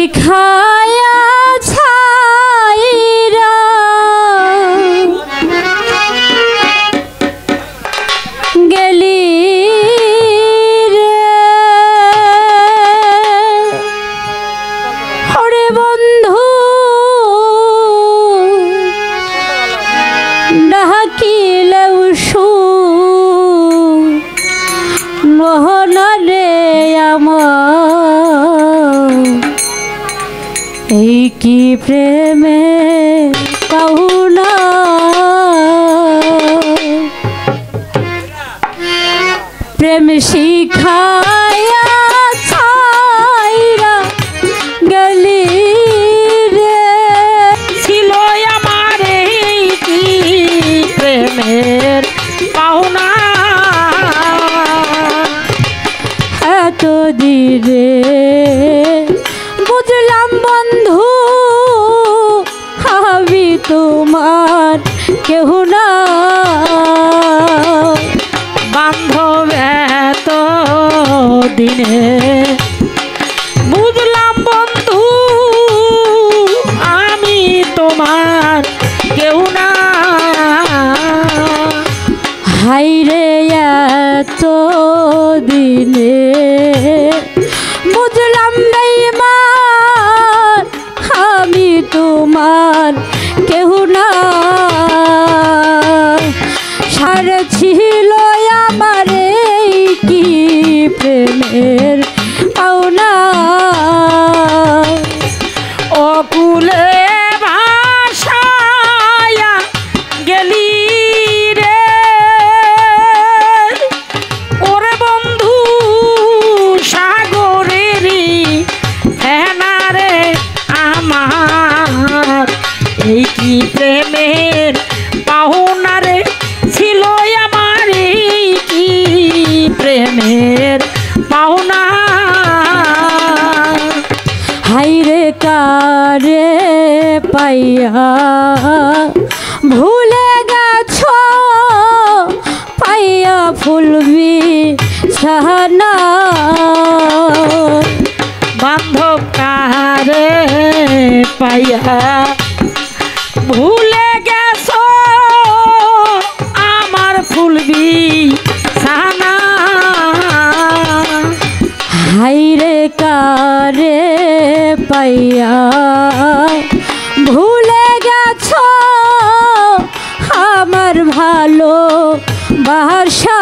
শিখায়া ছাইরা গেলি রে ওরে বন্ধু ডাকিলেও নহনা রে আমার এই কি প্রেমে পাহুনা প্রেম শিখায়া ছাইরা গেলি রে ছিল আমার এই কি প্রেমের পাওনা এত দিরে বুঝলাম বন্ধু আমি তোমার কেহ না বান্ধব এত দিনে বুঝলাম বন্ধু আমি তোমার কেউ না হাইরে এত দিনে বুঝলাম বেঈমান আমি তোমার কেহ না সারে ছিল আমার এই কি প্রেমের পাওনা অকুলে ভাষায়া গেলি রে ওরে বন্ধু সাগরেরই ফেনারে আমার এই কি প্রেমের পাহুনারে ছিল আমার এই কি প্রেমের পাহুনা হাইরে কারে পাইয়া ভুলে গেছ পাইয়া ফুলবি সাহানা বান্ধব কারে পাইয়া ভুলে গেছ আমার ফুলবি সানা হাইরে কারে পাইয়া ভুলে গেছ আমার ভালো বাসা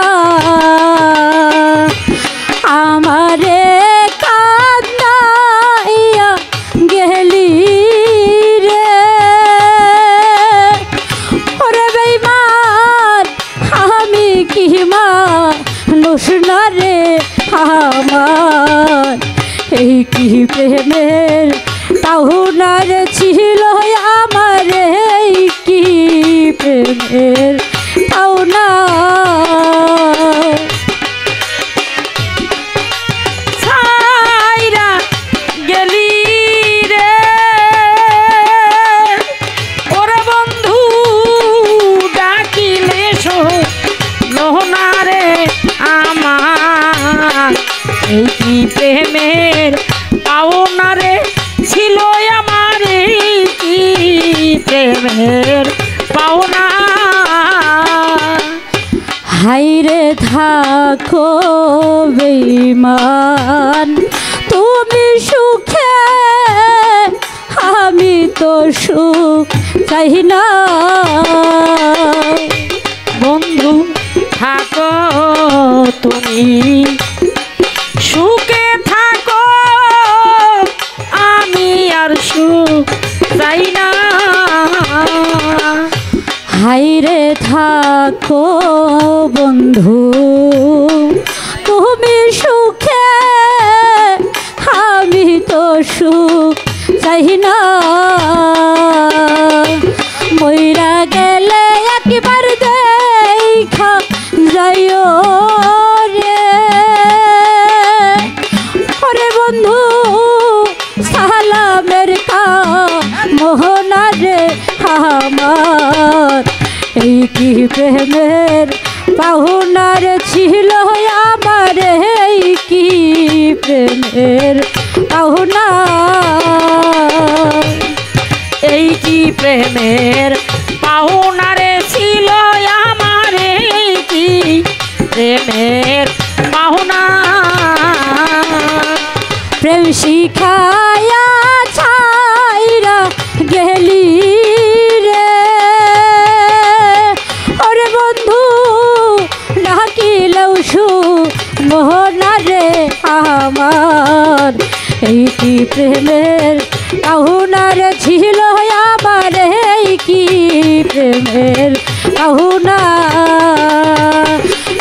আমারে কান্দাইয়া গেলি রে ওরে বেঈমান আমি কি মানুষ না রে আমার এই কি প্রেমের পাহুনার ছিল আমার এই কি প্রেমের পাওনা ছাইরা গেলি রে ওরে বন্ধু ডাকিলে নহনা রে আমার এই কি প্রেমের পাওনা রে ছিল আমার এই কি প্রেমের পাওনা হাইরে থাকো বেঈমান তুমি সুখে আমি তো সুখ চাই না বন্ধু থাকো তুমি সুখে থাকো আমি আর সুখ চাই না হাইরে থাকো বন্ধু তুমি সুখে আমি তো সুখ চাই না মইরা গেলে একবার দেখা যাইও রে ওরে বন্ধু সালামের কা মোহনা রে আমার এই কি প্রেমের পাহুনার ছিল আমার এই কি প্রেমের পাহুনা। প্রেমের পাহুনারে ছিল আমার, এই কি প্রেমের পাহুনা। প্রেম শিখায়া ছাইরা গেলি রে, ওরে বন্ধু ডাকিলেও মোহনা রে আমার, এই কি প্রেমের পাহুনার ছিল আমার, এই কি প্রেমের পাহুনা।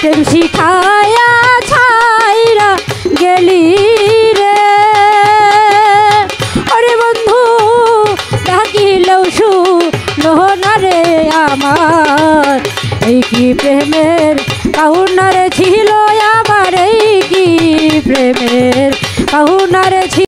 প্রেম শিখায়া ছাইরা গেলি রে, ওরে বন্ধু ডাকিলেও মোহনা রে আমার, এই কি প্রেমের পাহুনার ছিল আমার, এই কি প্রেমের পাহুনার ছিল।